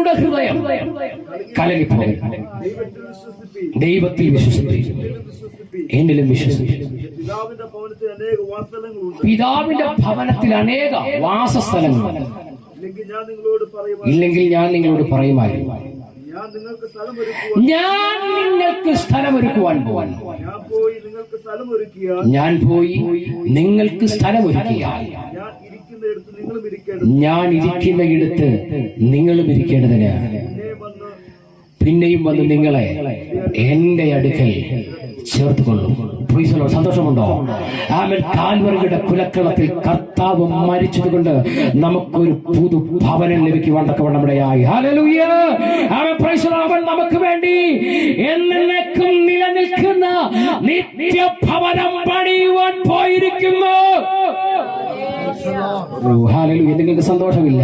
നിങ്ങളുടെ ഹൃദയം കലങ്ങിപ്പോകരുത്. ദൈവത്തിൽ വിശ്വസിപ്പിക്കും, എന്നിലും വിശ്വസിപ്പിക്കും. പിതാവിന്റെ ഭവനത്തിൽ അനേക വാസസ്ഥലങ്ങളുണ്ട്. ഇല്ലെങ്കിൽ ഞാൻ നിങ്ങളോട് പറയുമായിരുന്നു, ഞാൻ നിങ്ങൾക്ക് സ്ഥലമൊരുക്കുവാൻ പോവാൻ. ഞാൻ പോയി നിങ്ങൾക്ക് സ്ഥലമൊരുക്കിയാൽ ഞാൻ ഇരിക്കുന്ന ഇടത്ത് നിങ്ങളും ഇരിക്കേണ്ടതിന് പിന്നെയും വന്ന് നിങ്ങളെ എന്റെ അടുക്കൽ ചേർത്തുകൊള്ളും. സന്തോഷമുണ്ടോ? ആമേൻ. കാൽവറിയുടെ കുലക്കളത്തിൽ കർത്താവ് മരിച്ചതുകൊണ്ട് നമുക്കൊരു പുതു ഭവനം ലഭിക്കുവാൻ തക്കവണ്ണം ഇടയായി. Hallelujah. Amen. Praise the Lord. അവൻ നമുക്ക് വേണ്ടി എന്നേക്കും നിലനിൽക്കുന്ന നിത്യഭവനം പണിയുവാൻ പോയിരിക്കുന്നു. ഹല്ലേലൂയ. നിങ്ങൾക്ക് സന്തോഷമില്ല?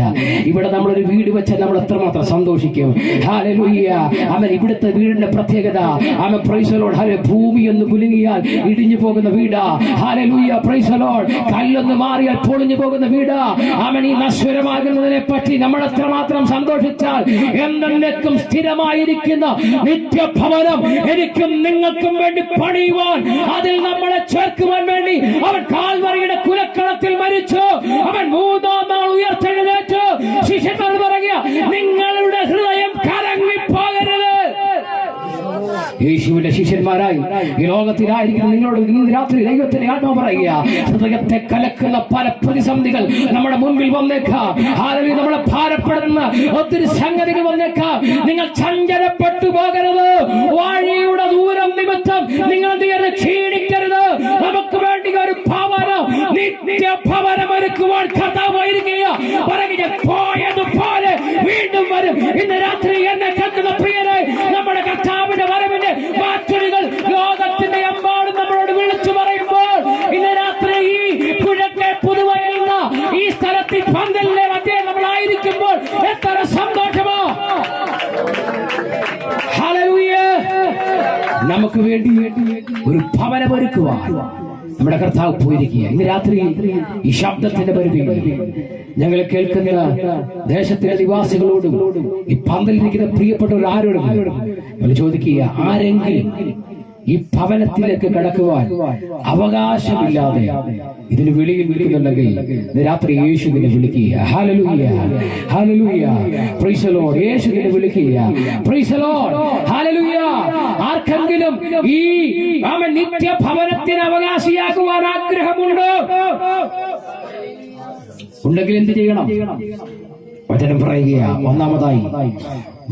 ഇവിടെ നമ്മളൊരു വീട് വെച്ചാൽ നമ്മൾ എത്രമാത്രം സന്തോഷിക്കും. ഹല്ലേലൂയ. ആമേൻ. ഇവിടുത്തെ വീടിന്റെ പ്രത്യേകത, amen, praise the lord, hallelujah, ഭൂമി ഒന്ന് കുലുങ്ങിയാൽ ഇടിഞ്ഞു പോകുന്ന വീടാ. Hallelujah, praise the lord. കല്ലൊന്ന് മാറിയാൽ പൊളിഞ്ഞു പോകുന്ന വീടാ. ആമേൻ. ഈ നശ്വരമാകുന്നതിനെ പറ്റി നമ്മൾ എത്രമാത്രം സന്തോഷിച്ചാൽ എന്നേക്കും സ്ഥിരമായിരിക്കുന്ന നിത്യഭവനം എനിക്കും നിങ്ങൾക്കും വേണ്ടി പണിയുവാൻ, അതിൽ നമ്മളെ ചേർക്കുവാൻ വേണ്ടി അവൻ കാൽവറിയുടെ കുലക്കളത്തിൽ മരിച്ചു. അവൻ മൂന്നാം നാൾ ഉയർത്തെഴുന്നേറ്റ്. ശിഷ്യന്മാർ പറയുക, നിങ്ങളുടെ ഹൃദയം കലങ്ങിപ്പോകരുത്. യേശുവിന്റെ ശിഷ്യന്മാരായി ഈ ലോകത്തിലായിരിക്കും നിങ്ങളോട് ഇന്ന് രാത്രി ദൈവത്തിന്റെ ആത്മാവ് പറയുക, ഹൃദയത്തെ കലക്കുന്ന പല പ്രതിസന്ധികൾ നമ്മുടെ മുൻപിൽ വന്നേക്കാം. ആരെങ്കിലും നമ്മളെ ഭാരപ്പെടുന്ന ഒത്തിരി സംഗതികൾ വന്നേക്കാം. നിങ്ങൾ ചഞ്ചലപ്പെട്ടു പോകരുത്. വഴിയുടെ ദൂരം നിമിത്തം നിങ്ങൾ ക്ഷീണിക്കരുത്. നമുക്ക് വേണ്ടി ഒരു ഭവനം, നിത്യഭവനം ഒരുക്കുവാൻ കർത്താവായിരിക്കുക. പോയതുപോലെ വീണ്ടും വരും. ഇന്ന് രാത്രി എന്നെ കേൾക്കുന്ന പ്രിയരെ, നമ്മുടെ കർത്താവിന്റെ വരവിന്റെ വാറ്റുകൾ ലോകത്തിന്റെ എമ്പാടും നമ്മളോട് വിളിച്ചു പറയുമ്പോൾ, ഇന്ന് രാത്രി ഈ പുഴക്കെ പുതുവയൽ ഈ സ്ഥലത്തിൽ പന്തലിലെ മധ്യേ നമ്മളായിരിക്കുമ്പോൾ എത്ര സന്തോഷമോ. ഹല്ലേലൂയ. നമുക്ക് വേണ്ടി ഒരു ഭവനമൊരുക്കുവാൻ നമ്മുടെ കർത്താവ് പോയിരിക്കുക. ഇന്ന് രാത്രി ഈ ശബ്ദത്തിന്റെ പരിധിയിൽ ഞങ്ങൾ കേൾക്കുന്ന ദേശത്തിലെ നിവാസികളോടും ഈ പന്തലിരിക്കുന്ന പ്രിയപ്പെട്ടവർ ആരോടും ഞങ്ങൾ ചോദിക്കുക, ആരെങ്കിലും ഈ ഭവനത്തിലേക്ക് കടക്കുവാൻ അവകാശമില്ലാതെ ഇതിന് വെളിയിൽ വിളിക്കുന്നുണ്ടെങ്കിൽ രാത്രി യേശുവിനെ വിളിക്കുക. Hallelujah, hallelujah, praise the Lord. യേശുവിനെ വിളിക്കുക. Price the lord, hallelujah. ആർക്കെങ്കിലും ഈ നിത്യഭവനത്തിന് അവകാശിയാകുവാൻ ആഗ്രഹമുണ്ടോ? ഉണ്ടെങ്കിൽ എന്ത് ചെയ്യണം? വചനം പറയുക, ഒന്നാമതായി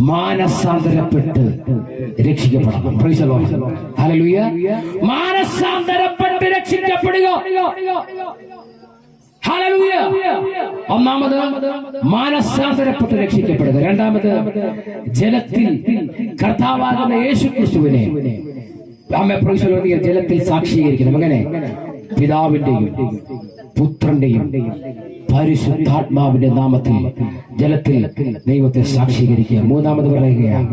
മാനസാന്തരപ്പെട്ട് രക്ഷിക്കപ്പെടണം. Praise the lord, hallelujah. മാനസാന്തരപ്പെട്ട് രക്ഷിക്കപ്പെടുക. ഹല്ലേലൂയ. ഒന്നാമത് മാനസാന്തരപ്പെട്ട് രക്ഷിക്കപ്പെടുക. രണ്ടാമത് ജലത്തിൽ കർത്താവാകുന്ന യേശുക്രിസ്തുവിനെ ജലത്തിൽ സാക്ഷീകരിക്കണം. അങ്ങനെ പിതാവിന്റെയും പുത്രന്റെയും പരിശുദ്ധാത്മാവിന്റെ നാമത്തിൽ ജലത്തിൽ ദൈവത്തെ സാക്ഷീകരിക്കുക. മൂന്നാമത് പറയുകയാണ്,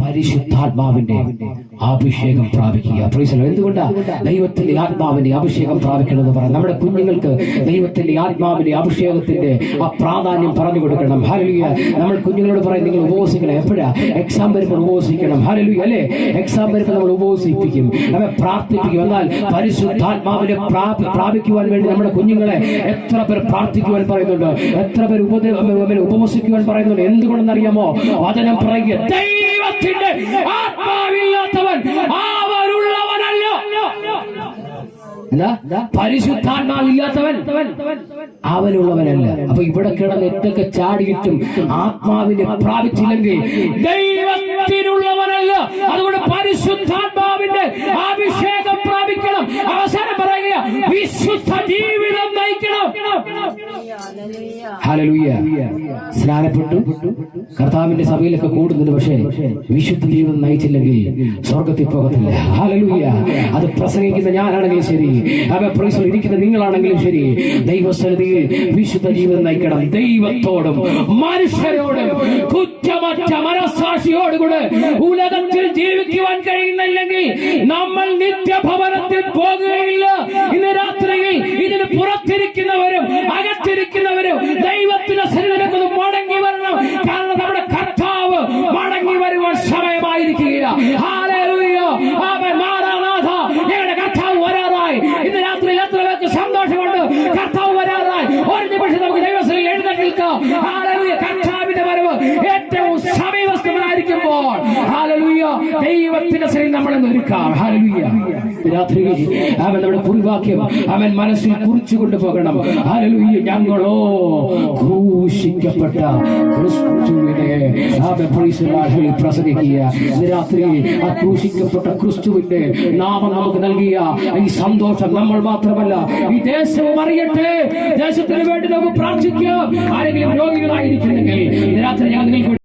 പരിശുദ്ധാത്മാവിന്റെ അഭിഷേകം പ്രാപിക്കുക. എന്തുകൊണ്ടാ ദൈവത്തിന്റെ ആത്മാവിന്റെ അഭിഷേകം പ്രാപിക്കണമെന്ന് പറയാം? നമ്മുടെ കുഞ്ഞുങ്ങൾക്ക് ദൈവത്തിന്റെ ആത്മാവിന്റെ അഭിഷേകത്തിന്റെ ആ പ്രാധാന്യം പറഞ്ഞു കൊടുക്കണം. ഹല്ലേലൂയ. നമ്മൾ കുഞ്ഞുങ്ങളോട് പറയും, നിങ്ങൾ ഉപവസിക്കണം. എപ്പോഴാ? എക്സാം വരുമ്പോൾ ഉപവസിക്കണം. ഹല്ലേലൂയ, അല്ലേ? എക്സാം വരുമ്പോൾ നമ്മൾ ഉപവസിപ്പിക്കും, നമ്മെ പ്രാർത്ഥിപ്പിക്കും. എന്നാൽ പരിശുദ്ധാത്മാവിനെ പ്രാപിക്കുവാൻ വേണ്ടി നമ്മുടെ കുഞ്ഞുങ്ങളെ എത്ര പേർ പ്രാർത്ഥിക്കുവാൻ പറയുന്നുണ്ട്, എത്ര പേർ ഉപവസിക്കുവാൻ പറയുന്നുണ്ട്. എന്തുകൊണ്ടെന്നറിയാമോ? വചനം പറയുക, ദൈവത്തിന്റെ ആത്മാവില്ലാത്തവൻ അവരുള്ളവനല്ല. പരിശുദ്ധാത്മാവില്ലാത്തവൻ അവനുള്ളവനല്ല. അപ്പൊ ഇവിടെ കിടന്ന് എന്തൊക്കെ ചാടിയിട്ടും ആത്മാവിനെ പ്രാപിച്ചില്ലെങ്കിൽ ദൈവത്തിനുള്ളവനല്ല. അതുകൊണ്ട് പരിശുദ്ധാത്മാവിന്റെ അഭിഷേകം പ്രാപിക്കണം. അവസാനം പറയുക, വിശുദ്ധ ജീവിതം നയിക്കണം. ഹല്ലേലൂയ. സ്നാനപ്പെട്ടു കർത്താവിന്റെ സഭയിലൊക്കെ കൂടുന്നുണ്ട്, പക്ഷേ വിശുദ്ധ ജീവിതം നയിച്ചില്ലെങ്കിൽ സ്വർഗത്തിൽ പോകത്തില്ല. ഹല്ലേലൂയ. അത് പ്രസംഗിക്കുന്ന ഞാനാണെങ്കിലും ശരി, ഇരിക്കുന്ന നിങ്ങളാണെങ്കിലും ശരി, ദൈവസന്നിധിയിൽ വിശുദ്ധ ജീവിതം നയിക്കണം. ദൈവത്തോടും മനുഷ്യരോടും കുറ്റമറ്റ മനസ്സാക്ഷിയോടുകൂടെ ഉലകത്തിൽ ജീവിക്കുവാൻ കഴിയുന്നില്ലെങ്കിൽ നമ്മൾ നിത്യഭവനത്തിൽ പോകുകയില്ല. ഇന്ന് രാത്രിയിൽ ഇതിന് പുറത്തിരിക്കുന്നവരും അകത്തിരിക്കുന്നവരും ദൈവത്തിന്റെ സന്നിധിയിലേക്ക് മടങ്ങി വരണം. കാരണം നമ്മുടെ ഹല്ലേലൂയ. ആമേൻ. മാറാനാഥ, ഞങ്ങളുടെ കർത്താവ് വരാറായി. ഇന്ന് രാത്രി എത്ര പേർക്ക് സന്തോഷമുണ്ട്? കർത്താവ് വരാറായി. ഒരു നിമിഷം നമുക്ക് ദൈവസന്നിധിയിൽ എഴുന്നേറ്റ് നിൽക്കാം. ഹല്ലേലൂയ. കർത്താവിന്റെ വരവ് ഏറ്റവും സമീപസ്ഥമായിരിക്കുമ്പോൾ ഹല്ലേലൂയ ദൈവത്തിന്റെ സന്നിധിയിൽ നമ്മളെ ഒരുക്കാം. ഹല്ലേലൂയ. രാത്രി അവൻ നമ്മുടെ കുറിവാക്യം അവൻ മനസ്സിൽ കുറിച്ചു കൊണ്ടുപോകണം. ഹല്ലേലൂയ. ഞങ്ങളോ ക്രൂശിക്കപ്പെട്ട ക്രിസ്തുവിനെ പ്രസംഗിക്കുക. ഇന്ന് രാത്രി ആ ക്രൂശിക്കപ്പെട്ട ക്രിസ്തുവിന്റെ നാമം നമുക്ക് നൽകിയ ഈ സന്തോഷം നമ്മൾ മാത്രമല്ല, ഈ ദേശവും അറിയട്ടെ. ദേശത്തിന് വേണ്ടി നമുക്ക് പ്രാർത്ഥിക്കാം. ആരെങ്കിലും രോഗികളായിരിക്കുന്നെങ്കിൽ രാത്രി ഞാൻ നിങ്ങൾക്ക്